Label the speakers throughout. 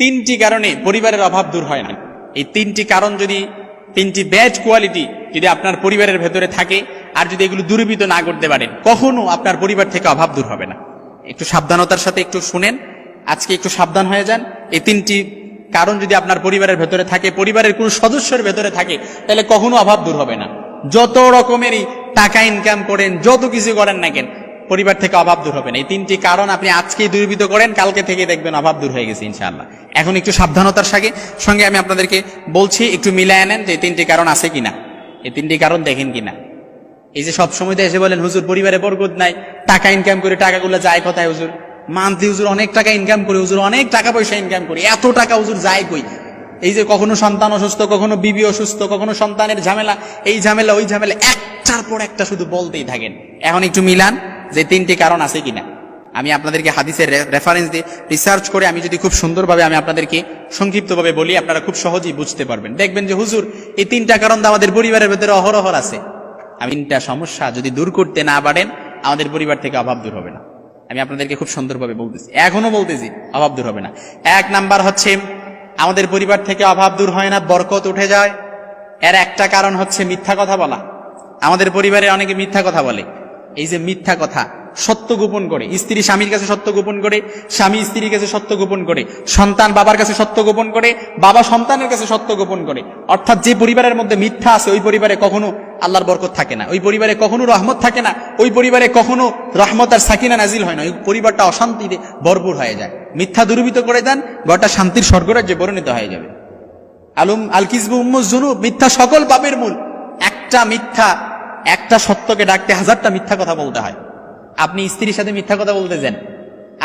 Speaker 1: তিনটি কারণে পরিবারের অভাব দূর হয় না। এই তিনটি কারণ যদি, তিনটি ব্যাড কোয়ালিটি যদি আপনার পরিবারের ভেতরে থাকে, আর যদি এগুলো দূরীভূত না করতে পারেন, কখনো আপনার পরিবার থেকে অভাব দূর হবে না। একটু সাবধানতার সাথে একটু শুনেন, আজকে একটু সাবধান হয়ে যান। এই তিনটি কারণ যদি আপনার পরিবারের ভেতরে থাকে, পরিবারের কোন সদস্যের ভেতরে থাকে, তাহলে কখনো অভাব দূর হবে না। যত রকমেরই টাকা ইনকাম করেন, যত কিছু করেন না কেন, পরিবার থেকে অভাব দূর হবে না। এই তিনটি কারণ আপনি আজকেই দূরীভূত করেন, কালকে থেকে দেখবেন অভাব দূর হয়ে গেছে ইনশাআল্লাহ। এখন একটু সাবধানতার সঙ্গে আমি আপনাদেরকে বলছি, একটু মিলায় নেন যে এই তিনটি কারণ আছে কিনা, এই তিনটি কারণ দেখেন কিনা। এই যে সব সময় এসে বলেন হুজুর পরিবারে বরকত নাই, টাকা ইনকাম করে টাকাগুলো যায় কোথায় হুজুর? মান্থলি হুজুর অনেক টাকা ইনকাম করে, হুজুর অনেক টাকা পয়সা ইনকাম করে, এত টাকা হুজুর যায় কই? এই যে কখনো সন্তান অসুস্থ, কখনো বিবি অসুস্থ, কখনো সন্তানের ঝামেলা, এই ঝামেলা ওই ঝামেলা, একটার পর একটা শুধু বলতেই থাকেন। এখন একটু মিলান যে তিনটি কারণ আছে কিনা। আমি আপনাদেরকে হাদিসের রেফারেন্স দিয়ে রিসার্চ করে আমি যদি খুব সুন্দরভাবে আমি আপনাদেরকে সংক্ষিপ্তভাবে বলি, আপনারা খুব সহজেই বুঝতে পারবেন। দেখবেন যে হুজুর এই তিনটা কারণ আমাদের পরিবারের ভেতরে অহরহ আছে। আমি তিনটা সমস্যা যদি দূর করতে না পারেন, আমাদের পরিবার থেকে অভাব দূর হবে না। আমি আপনাদেরকে খুব সুন্দরভাবে বলতেছি, এখনো বলতেছি, অভাব দূর হবে না। এক নাম্বার হচ্ছে, আমাদের পরিবার থেকে অভাব দূর হয় না, বরকত উঠে যায়। এর একটা কারণ হচ্ছে মিথ্যা কথা বলা। আমাদের পরিবারে অনেকে মিথ্যা কথা বলে। এই যে মিথ্যা কথা, সত্য গোপন করে, স্ত্রী স্বামীর কাছে সত্য গোপন করে, স্বামী স্ত্রীর কাছে সত্য গোপন করে, সন্তান বাবার কাছে সত্য গোপন করে, বাবা সন্তানের কাছে সত্য গোপন করে। অর্থাৎ যে পরিবারের মধ্যে মিথ্যা আছে, ওই পরিবারে কখনো আল্লাহর বরকত থাকে না, ওই পরিবারে কখনো রহমত থাকে না, ওই পরিবারে কখনো রহমত আর সাকিনা নাজিল হয় না। ওই পরিবারটা অশান্তিতে ভরপুর হয়ে যায়। মিথ্যা দূরীভূত করে দেন, ঘরটা শান্তির স্বর্গরাজ্যে পরিণত হয়ে যাবে। আল কিযবু উম্মুজ যুনুব, মিথ্যা সকল পাপের মূল। একটা মিথ্যা, একটা সত্যকে ডাকতে হাজারটা মিথ্যা কথা বলতে হয়। আপনি স্ত্রীর সাথে মিথ্যা কথা বলতেছেন,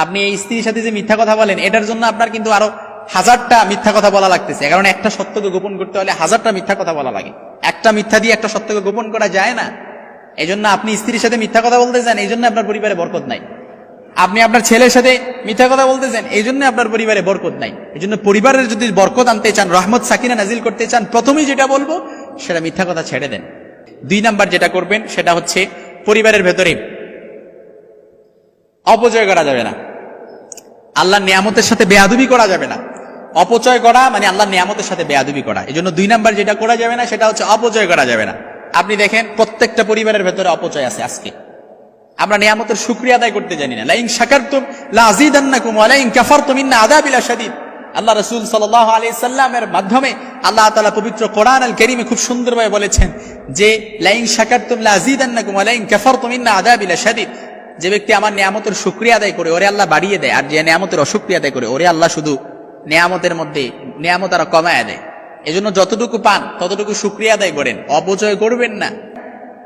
Speaker 1: আপনি এই স্ত্রীর সাথে যে মিথ্যা কথা বলেন, এটার জন্য আপনার কিন্তু আরো হাজারটা মিথ্যা কথা বলা লাগতেছে। কারণ একটা সত্যকে গোপন করতে হলে হাজারটা মিথ্যা কথা বলা লাগে। একটা মিথ্যা দিয়ে একটা সত্যকে গোপন করা যায় না। এই জন্য আপনি স্ত্রীর সাথে মিথ্যা কথা বলতেছেন, এই জন্য আপনার পরিবারে বরকত নাই। আপনি আপনার ছেলের সাথে মিথ্যা কথা বলতেছেন, এই জন্য আপনার পরিবারে বরকত নাই। এই জন্য পরিবারের যদি বরকত আনতে চান, রহমত সাকিনা নাজিল করতে চান, প্রথমেই যেটা বলবো সেটা মিথ্যা কথা ছেড়ে দেন। দুই নাম্বার যেটা করবেন সেটা হচ্ছে, পরিবারের ভেতরে অপচয় করা যাবে না। আল্লাহর নিয়ামতের সাথে বেয়াদবি করা যাবে না। অপচয় করা মানে আল্লাহর নিয়ামতের সাথে বেয়াদবি করা। এই জন্য দুই নাম্বার যেটা করা যাবে না সেটা হচ্ছে অপচয় করা যাবে না। আপনি দেখেন প্রত্যেকটা পরিবারের ভেতরে অপচয় আছে। আজকে আমরা নিয়ামতের শুকরিয়া আদায় করতে জানি না। লাইন শাকারতুম লাযিদান্নাকুম ওয়া লাইন কাফারতুম ইন্না আযাবি লাশাদীদ। আল্লাহ রাসূল সাল্লাল্লাহু আলাইহি সাল্লামের মাধ্যমে আল্লাহ তাআলা পবিত্র কোরআন আল কারীমে খুব সুন্দরভাবে বলেছেন যে লাইন শাকারতুম লাযিদান্নাকুম ওয়া লাইন কাফারতুম ইন্না আযাবি লাশাদীদ। যে ব্যক্তি আমার নিয়ামতের শুকরিয়া আদায় করে, ওরে আল্লাহ বাড়িয়ে দেয়, আর যে নিয়ামতের অশুকরিয়া আদায় করে, ওরে আল্লাহ শুধু নিয়ামতের মধ্যে নিয়ামত আরো কমায় দেয়। এজন্য যতটুকু পান ততটুকু শুকরিয়া আদায় করেন, অপচয় করবেন না।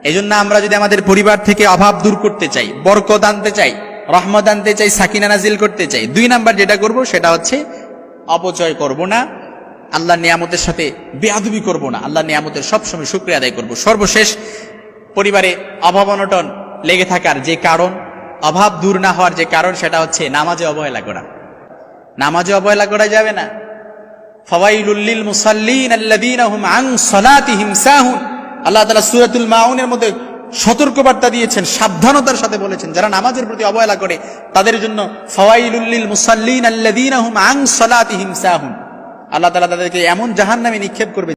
Speaker 1: এজন্য আমরা যদি আমাদের পরিবার থেকে অভাব দূর করতে চাই, বরকত আনতে চাই, রহমত আনতে চাই, সাকিনা নাজিল করতে চাই, দুই নাম্বার যেটা করব সেটা হচ্ছে অপচয় করব না, আল্লাহর নিয়ামতের সাথে বেয়াদবি করব না, আল্লাহর নিয়ামতের সবসময় শুকরিয়া আদায় করব। সর্বশেষ, পরিবারে অভাব অনটন লেগে থাকার যে কারণ, অভাব দূর না হওয়ার যে কারণ, সেটা হচ্ছে নামাজে অবহেলা করা। নামাজে অবহেলা করা যাবে না। ফাওয়াইলুল লিল মুসাল্লিন আল্লাযীনা হুম আন সালাতিহিম সাহুন। আল্লাহ তাআলা সূরাতুল মাউনের মধ্যে সতর্কবার্তা দিয়েছেন, সাবধানতার সাথে বলেছেন যারা নামাজের প্রতি অবহেলা করে তাদের জন্য ফাওয়াইলুল লিল মুসাল্লিন আল্লাযীনা হুম আন সালাতিহিম সাহুন। আল্লাহ তাআলা তাদেরকে এমন জাহান্নামে নিক্ষেপ করবে